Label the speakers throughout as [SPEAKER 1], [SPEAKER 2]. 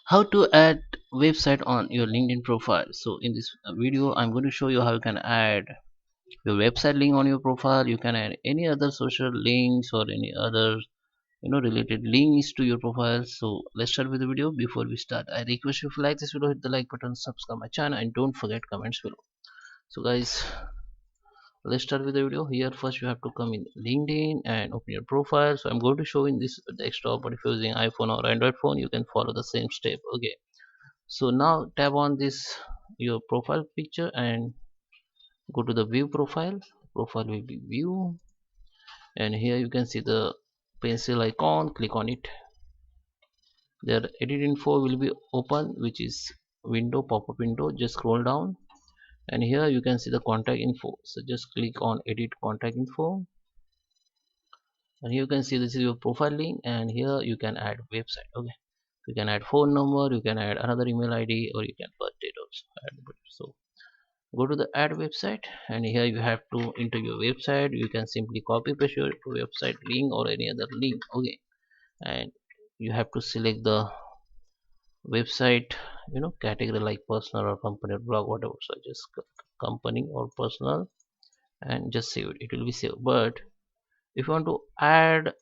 [SPEAKER 1] How to add website on your LinkedIn profile. So in this video I'm going to show you how you can add your website link on your profile. You can add any other social links or any other related links to your profile. So let's start with the video. Before we start, I request you, if you like this video, hit the like button, subscribe my channel, and don't forget comments below. So guys, let's start with the video. Here first you have to come in LinkedIn and open your profile. So I'm going to show in this desktop, but if you're using iPhone or Android phone, you can follow the same step. Okay, so now tap on this your profile picture and go to the view profile. Profile will be view, and here you can see the pencil icon. Click on it. Their edit info will be open, which is window, pop-up window. Just scroll down, and here you can see the contact info. So just click on edit contact info, and here you can see this is your profile link, and here you can add website. Okay, you can add phone number, you can add another email ID, or you can birth date also add. So go to the add website, and here you have to enter your website. You can simply copy paste your website link or any other link. Okay, and you have to select the website category like personal or company or blog, whatever. So just company or personal, and just save it. It will be saved. But if you want to add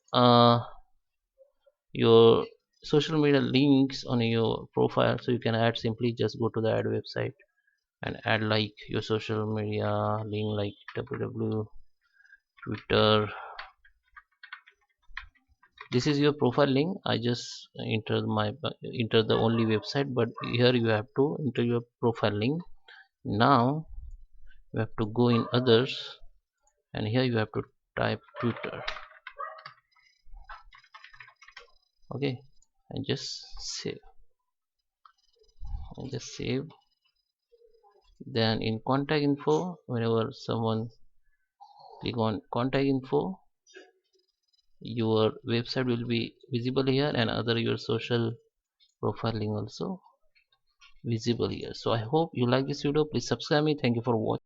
[SPEAKER 1] your social media links on your profile, so you can add, simply just go to the add website and add like your social media link like www Twitter. This is your profile link. I just enter the only website, but here you have to enter your profile link. Now you have to go in others, and here you have to type Twitter. Okay, and just save, and just save. Then in contact info, whenever someone click on contact info, your website will be visible here, and other your social profiling also visible here. So I hope you like this video. Please subscribe me. Thank you for watching.